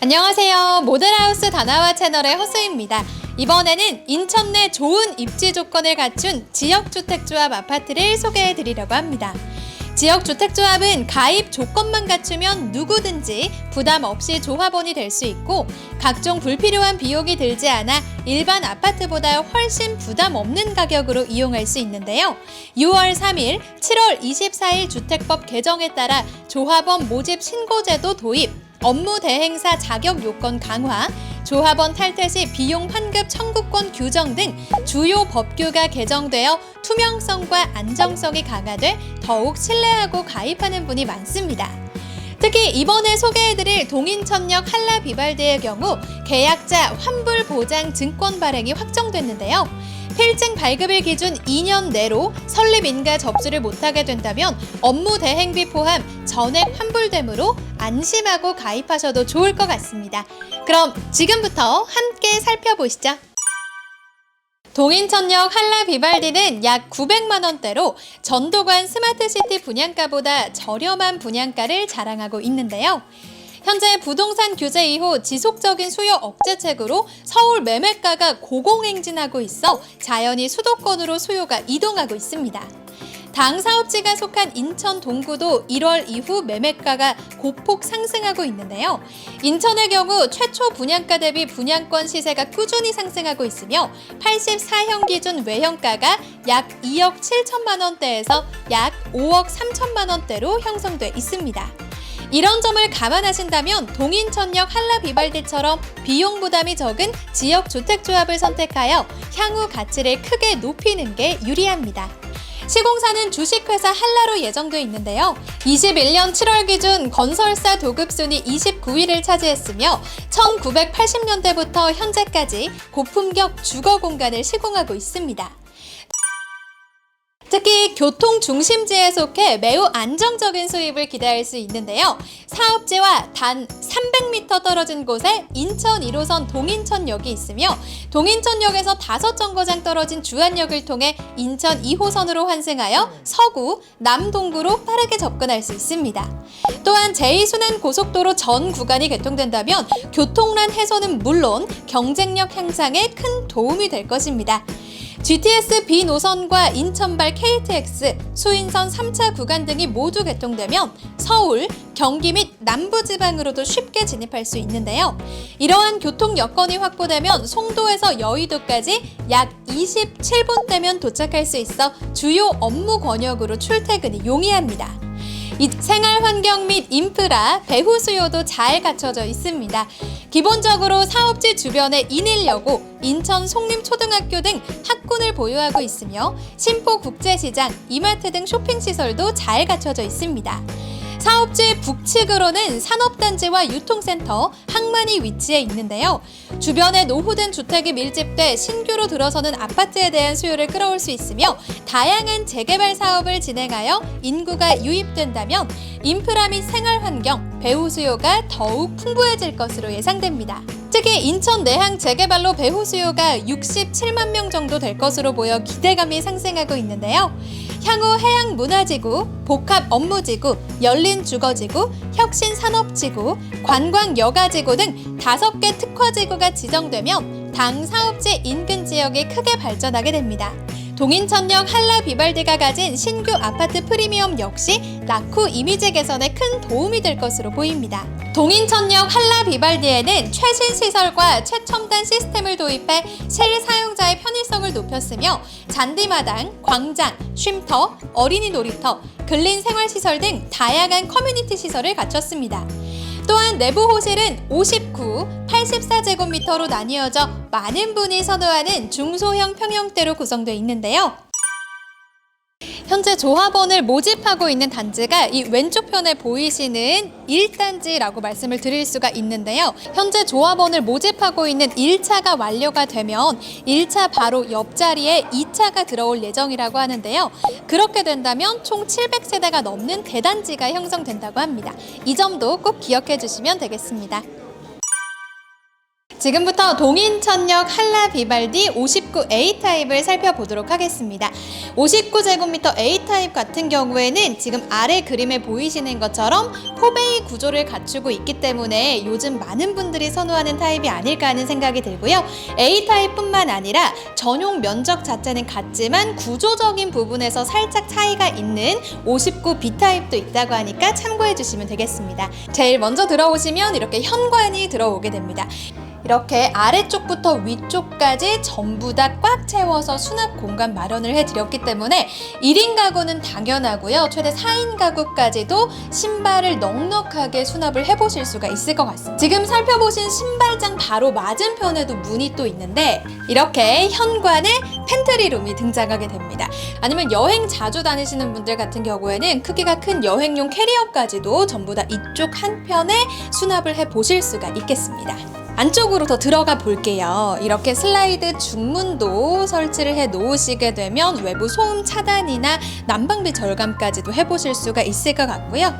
안녕하세요. 모델하우스 다나와 채널의 허수입니다. 이번에는 인천 내 좋은 입지 조건을 갖춘 지역주택조합 아파트를 소개해 드리려고 합니다. 지역주택조합은 가입 조건만 갖추면 누구든지 부담 없이 조합원이 될 수 있고 각종 불필요한 비용이 들지 않아 일반 아파트보다 훨씬 부담 없는 가격으로 이용할 수 있는데요. 6월 3일, 7월 24일 주택법 개정에 따라 조합원 모집 신고제도 도입, 업무 대행사 자격 요건 강화, 조합원 탈퇴 시 비용 환급 청구권 규정 등 주요 법규가 개정되어 투명성과 안정성이 강화돼 더욱 신뢰하고 가입하는 분이 많습니다. 특히 이번에 소개해드릴 동인천역 한라비발디의 경우 계약자 환불 보장 증권 발행이 확정됐는데요. 필증 발급일 기준 2년 내로 설립 인가 접수를 못하게 된다면 업무 대행비 포함 전액 환불되므로 안심하고 가입하셔도 좋을 것 같습니다. 그럼 지금부터 함께 살펴보시죠. 동인천역 한라비발디는 약 900만 원대로 전도관 스마트시티 분양가보다 저렴한 분양가를 자랑하고 있는데요. 현재 부동산 규제 이후 지속적인 수요 억제책으로 서울 매매가가 고공행진하고 있어 자연히 수도권으로 수요가 이동하고 있습니다. 당 사업지가 속한 인천 동구도 1월 이후 매매가가 고폭 상승하고 있는데요. 인천의 경우 최초 분양가 대비 분양권 시세가 꾸준히 상승하고 있으며 84형 기준 외형가가 약 2억 7천만 원대에서 약 5억 3천만 원대로 형성돼 있습니다. 이런 점을 감안하신다면 동인천역 한라비발디처럼 비용 부담이 적은 지역주택조합을 선택하여 향후 가치를 크게 높이는 게 유리합니다. 시공사는 주식회사 한라로 예정돼 있는데요. 21년 7월 기준 건설사 도급순위 29위를 차지했으며 1980년대부터 현재까지 고품격 주거 공간을 시공하고 있습니다. 특히 교통 중심지에 속해 매우 안정적인 수입을 기대할 수 있는데요. 사업지와 단 300m 떨어진 곳에 인천 1호선 동인천역이 있으며 동인천역에서 5정거장 떨어진 주안역을 통해 인천 2호선으로 환승하여 서구, 남동구로 빠르게 접근할 수 있습니다. 또한 제2순환 고속도로 전 구간이 개통된다면 교통난 해소는 물론 경쟁력 향상에 큰 도움이 될 것입니다. GTS B 노선과 인천발 KTX, 수인선 3차 구간 등이 모두 개통되면 서울, 경기 및 남부지방으로도 쉽게 진입할 수 있는데요. 이러한 교통 여건이 확보되면 송도에서 여의도까지 약 27분대면 도착할 수 있어 주요 업무 권역으로 출퇴근이 용이합니다. 이 생활 환경 및 인프라, 배후 수요도 잘 갖춰져 있습니다. 기본적으로 사업지 주변에 인일여고, 인천 송림초등학교 등 학군을 보유하고 있으며 신포국제시장, 이마트 등 쇼핑시설도 잘 갖춰져 있습니다. 사업지 북측으로는 산업단지와 유통센터, 항만이 위치해 있는데요. 주변에 노후된 주택이 밀집돼 신규로 들어서는 아파트에 대한 수요를 끌어올 수 있으며 다양한 재개발 사업을 진행하여 인구가 유입된다면 인프라 및 생활환경, 배후 수요가 더욱 풍부해질 것으로 예상됩니다. 특히 인천 내항 재개발로 배후 수요가 67만 명 정도 될 것으로 보여 기대감이 상승하고 있는데요. 향후 해양문화지구, 복합업무지구, 열린주거지구, 혁신산업지구, 관광여가지구 등 5개 특화지구가 지정되면 당 사업지 인근 지역이 크게 발전하게 됩니다. 동인천역 한라비발디가 가진 신규 아파트 프리미엄 역시 낙후 이미지 개선에 큰 도움이 될 것으로 보입니다. 동인천역 한라비발디에는 최신 시설과 최첨단 시스템을 도입해 실사용자의 편의성을 높였으며 잔디마당, 광장, 쉼터, 어린이 놀이터, 근린생활시설 등 다양한 커뮤니티 시설을 갖췄습니다. 또한 내부 호실은 59, 84제곱미터로 나뉘어져 많은 분이 선호하는 중소형 평형대로 구성되어 있는데요. 현재 조합원을 모집하고 있는 단지가 이 왼쪽 편에 보이시는 1단지라고 말씀을 드릴 수가 있는데요. 현재 조합원을 모집하고 있는 1차가 완료가 되면 1차 바로 옆자리에 2차가 들어올 예정이라고 하는데요. 그렇게 된다면 총 700세대가 넘는 대단지가 형성된다고 합니다. 이 점도 꼭 기억해 주시면 되겠습니다. 지금부터 동인천역 한라 비발디 59A 타입을 살펴보도록 하겠습니다. 59제곱미터 A 타입 같은 경우에는 지금 아래 그림에 보이시는 것처럼 포베이 구조를 갖추고 있기 때문에 요즘 많은 분들이 선호하는 타입이 아닐까 하는 생각이 들고요. A 타입뿐만 아니라 전용 면적 자체는 같지만 구조적인 부분에서 살짝 차이가 있는 59B 타입도 있다고 하니까 참고해 주시면 되겠습니다. 제일 먼저 들어오시면 이렇게 현관이 들어오게 됩니다. 이렇게 아래쪽부터 위쪽까지 전부 다 꽉 채워서 수납 공간 마련을 해드렸기 때문에 1인 가구는 당연하고요. 최대 4인 가구까지도 신발을 넉넉하게 수납을 해보실 수가 있을 것 같습니다. 지금 살펴보신 신발장 바로 맞은편에도 문이 또 있는데 이렇게 현관에 팬트리룸이 등장하게 됩니다. 아니면 여행 자주 다니시는 분들 같은 경우에는 크기가 큰 여행용 캐리어까지도 전부 다 이쪽 한편에 수납을 해보실 수가 있겠습니다. 안쪽으로 더 들어가 볼게요. 이렇게 슬라이드 중문도 설치를 해 놓으시게 되면 외부 소음 차단이나 난방비 절감까지도 해보실 수가 있을 것 같고요.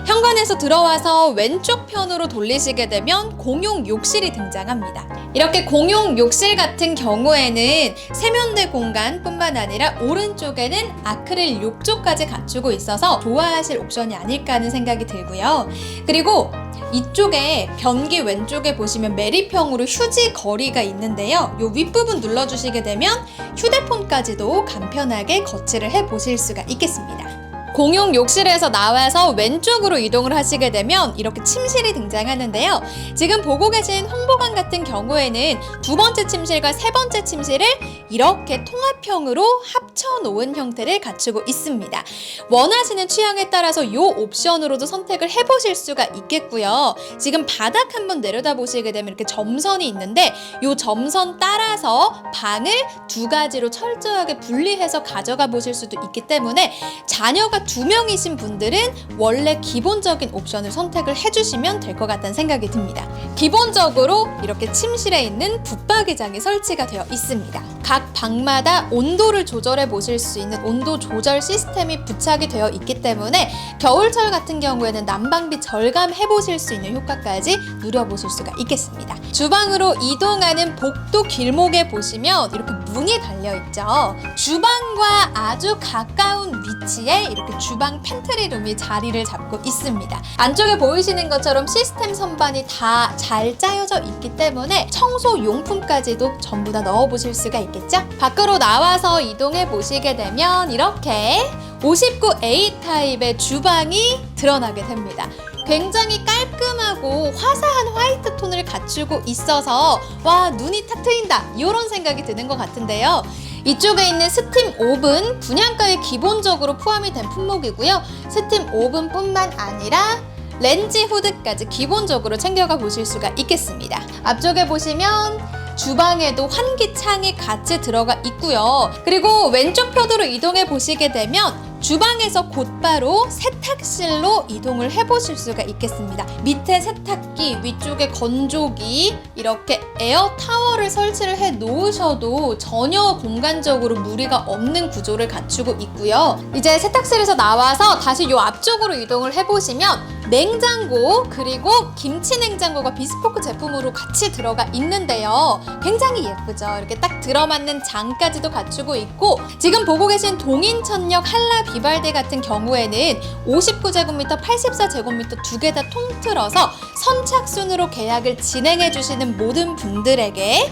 현관에서 들어와서 왼쪽 편으로 돌리시게 되면 공용 욕실이 등장합니다. 이렇게 공용 욕실 같은 경우에는 세면대 공간뿐만 아니라 오른쪽에는 아크릴 욕조까지 갖추고 있어서 좋아하실 옵션이 아닐까 하는 생각이 들고요. 그리고 이쪽에 변기 왼쪽에 보시면 메리평으로 휴지 거리가 있는데요. 이 윗부분 눌러주시게 되면 휴대폰까지도 간편하게 거치를 해보실 수가 있겠습니다. 공용 욕실에서 나와서 왼쪽으로 이동을 하시게 되면 이렇게 침실이 등장하는데요. 지금 보고 계신 홍보관 같은 경우에는 두 번째 침실과 세 번째 침실을 이렇게 통합형으로 합쳐놓은 형태를 갖추고 있습니다. 원하시는 취향에 따라서 이 옵션으로도 선택을 해보실 수가 있겠고요. 지금 바닥 한번 내려다보시게 되면 이렇게 점선이 있는데 이 점선 따라서 방을 두 가지로 철저하게 분리해서 가져가 보실 수도 있기 때문에 자녀가 2명이신 분들은 원래 기본적인 옵션을 선택을 해주시면 될 것 같다는 생각이 듭니다. 기본적으로 이렇게 침실에 있는 붙박이장이 설치가 되어 있습니다. 각 방마다 온도를 조절해 보실 수 있는 온도 조절 시스템이 부착이 되어 있기 때문에 겨울철 같은 경우에는 난방비 절감해 보실 수 있는 효과까지 누려보실 수가 있겠습니다. 주방으로 이동하는 복도 길목에 보시면 이렇게 문이 달려있죠. 주방과 아주 가까운 위치에 이렇게 주방 팬트리룸이 자리를 잡고 있습니다. 안쪽에 보이시는 것처럼 시스템 선반이 다 잘 짜여져 있기 때문에 청소 용품까지도 전부 다 넣어보실 수가 있겠죠? 밖으로 나와서 이동해 보시게 되면 이렇게 59A 타입의 주방이 드러나게 됩니다. 굉장히 깔끔하고 화사한 화이트 톤을 갖추고 있어서 와, 눈이 탁 트인다 이런 생각이 드는 것 같은데요. 이쪽에 있는 스팀 오븐 분양가에 기본적으로 포함이 된 품목이고요. 스팀 오븐뿐만 아니라 렌지 후드까지 기본적으로 챙겨가 보실 수가 있겠습니다. 앞쪽에 보시면 주방에도 환기창이 같이 들어가 있고요. 그리고 왼쪽 편으로 이동해 보시게 되면 주방에서 곧바로 세탁실로 이동을 해보실 수가 있겠습니다. 밑에 세탁기, 위쪽에 건조기, 이렇게 에어 타워를 설치를 해 놓으셔도 전혀 공간적으로 무리가 없는 구조를 갖추고 있고요. 이제 세탁실에서 나와서 다시 이 앞쪽으로 이동을 해보시면 냉장고 그리고 김치 냉장고가 비스포크 제품으로 같이 들어가 있는데요. 굉장히 예쁘죠? 이렇게 딱 들어맞는 장까지도 갖추고 있고 지금 보고 계신 동인천역 한라 비발디 같은 경우에는 59제곱미터, 84제곱미터 두 개 다 통틀어서 선착순으로 계약을 진행해 주시는 모든 분들에게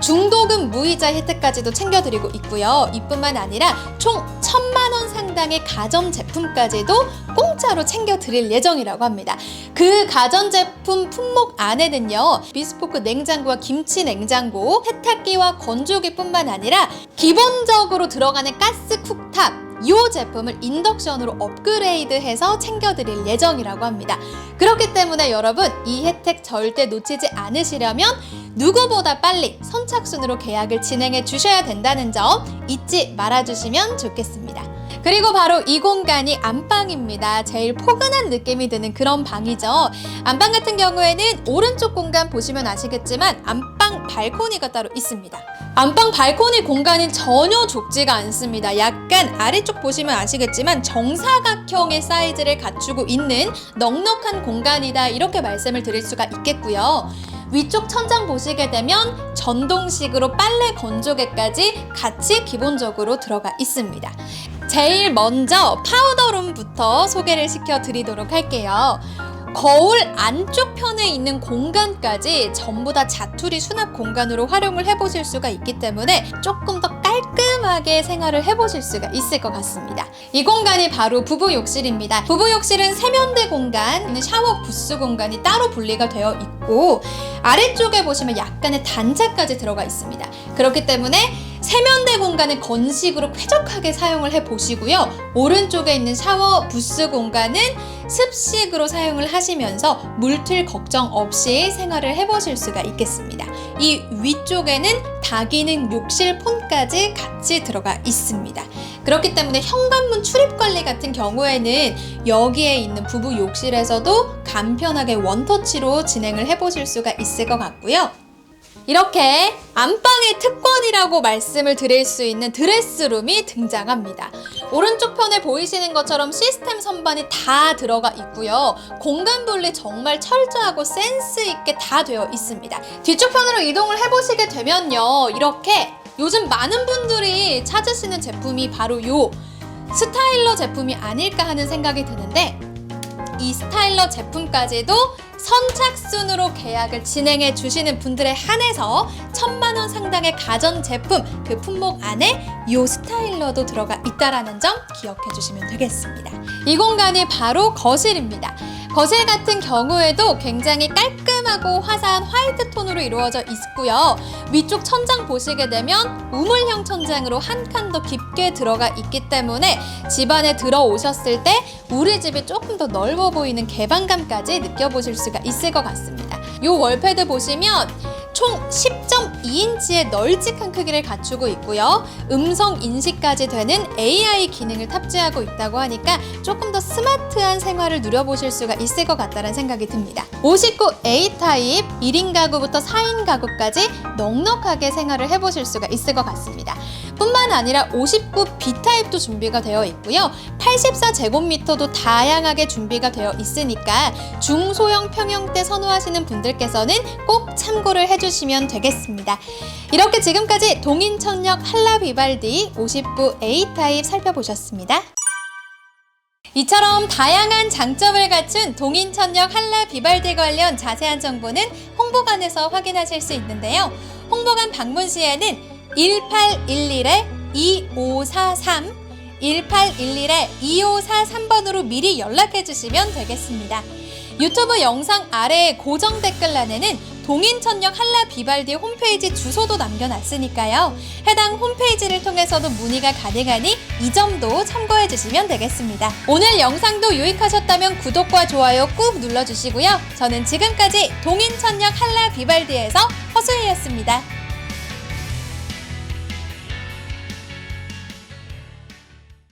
중도금 무이자 혜택까지도 챙겨드리고 있고요. 이뿐만 아니라 총 1,000만 원 상당의 가전제품까지도 공짜로 챙겨드릴 예정이라고 합니다. 그 가전제품 품목 안에는요, 비스포크 냉장고와 김치 냉장고, 세탁기와 건조기뿐만 아니라 기본적으로 들어가는 가스 쿡탑 이 제품을 인덕션으로 업그레이드해서 챙겨드릴 예정이라고 합니다. 그렇기 때문에 여러분 이 혜택 절대 놓치지 않으시려면 누구보다 빨리 선착순으로 계약을 진행해 주셔야 된다는 점 잊지 말아주시면 좋겠습니다. 그리고 바로 이 공간이 안방입니다. 제일 포근한 느낌이 드는 그런 방이죠. 안방 같은 경우에는 오른쪽 공간 보시면 아시겠지만 안방 발코니가 따로 있습니다. 안방 발코니 공간은 전혀 좁지가 않습니다. 약간 아래쪽 보시면 아시겠지만 정사각형의 사이즈를 갖추고 있는 넉넉한 공간이다, 이렇게 말씀을 드릴 수가 있겠고요. 위쪽 천장 보시게 되면 전동식으로 빨래 건조기까지 같이 기본적으로 들어가 있습니다. 제일 먼저 파우더룸부터 소개를 시켜드리도록 할게요. 거울 안쪽 편에 있는 공간까지 전부 다 자투리 수납 공간으로 활용을 해보실 수가 있기 때문에 조금 더 깔끔하게 생활을 해보실 수가 있을 것 같습니다. 이 공간이 바로 부부 욕실입니다. 부부 욕실은 세면대 공간, 샤워 부스 공간이 따로 분리가 되어 있고 아래쪽에 보시면 약간의 단차까지 들어가 있습니다. 그렇기 때문에 세면대 공간은 건식으로 쾌적하게 사용을 해보시고요. 오른쪽에 있는 샤워 부스 공간은 습식으로 사용을 하시면서 물튈 걱정 없이 생활을 해보실 수가 있겠습니다. 이 위쪽에는 다기능 욕실 폰까지 같이 들어가 있습니다. 그렇기 때문에 현관문 출입 관리 같은 경우에는 여기에 있는 부부 욕실에서도 간편하게 원터치로 진행을 해보실 수가 있을 것 같고요. 이렇게 안방의 특권이라고 말씀을 드릴 수 있는 드레스룸이 등장합니다. 오른쪽 편에 보이시는 것처럼 시스템 선반이 다 들어가 있고요. 공간 분리 정말 철저하고 센스 있게 다 되어 있습니다. 뒤쪽 편으로 이동을 해보시게 되면요, 이렇게 요즘 많은 분들이 찾으시는 제품이 바로 요 스타일러 제품이 아닐까 하는 생각이 드는데, 이 스타일러 제품까지도 선착순으로 계약을 진행해 주시는 분들에 한해서 1000만 원 상당의 가전제품, 그 품목 안에 이 스타일러도 들어가 있다는 점 기억해 주시면 되겠습니다. 이 공간이 바로 거실입니다. 거실 같은 경우에도 굉장히 깔끔하고 화사한 화이트 톤으로 이루어져 있고요. 위쪽 천장 보시게 되면 우물형 천장으로 한 칸 더 깊게 들어가 있기 때문에 집안에 들어오셨을 때 우리 집이 조금 더 넓어 보이는 개방감까지 느껴보실 수가 있을 것 같습니다. 이 월패드 보시면 총 10.2인치의 널찍한 크기를 갖추고 있고요. 음성 인식까지 되는 AI 기능을 탑재하고 있다고 하니까 조금 더 스마트한 생활을 누려보실 수가 있을 것 같다는 생각이 듭니다. 59 A타입 1인 가구부터 4인 가구까지 넉넉하게 생활을 해보실 수가 있을 것 같습니다. 뿐만 아니라 59 B타입도 준비가 되어 있고요. 84제곱미터도 다양하게 준비가 되어 있으니까 중소형 평형대 선호하시는 분들께서는 꼭 참고를 해주시면 되겠습니다. 이렇게 지금까지 동인천역 한라 비발디 59 A타입 살펴보셨습니다. 이처럼 다양한 장점을 갖춘 동인천역 한라 비발디 관련 자세한 정보는 홍보관에서 확인하실 수 있는데요. 홍보관 방문 시에는 1811-2543 1811-2543번으로 미리 연락해 주시면 되겠습니다. 유튜브 영상 아래 고정 댓글란에는 동인천역 한라 비발디 홈페이지 주소도 남겨놨으니까요. 해당 홈페이지를 통해서도 문의가 가능하니 이 점도 참고해 주시면 되겠습니다. 오늘 영상도 유익하셨다면 구독과 좋아요 꾹 눌러주시고요. 저는 지금까지 동인천역 한라 비발디에서 허수희였습니다.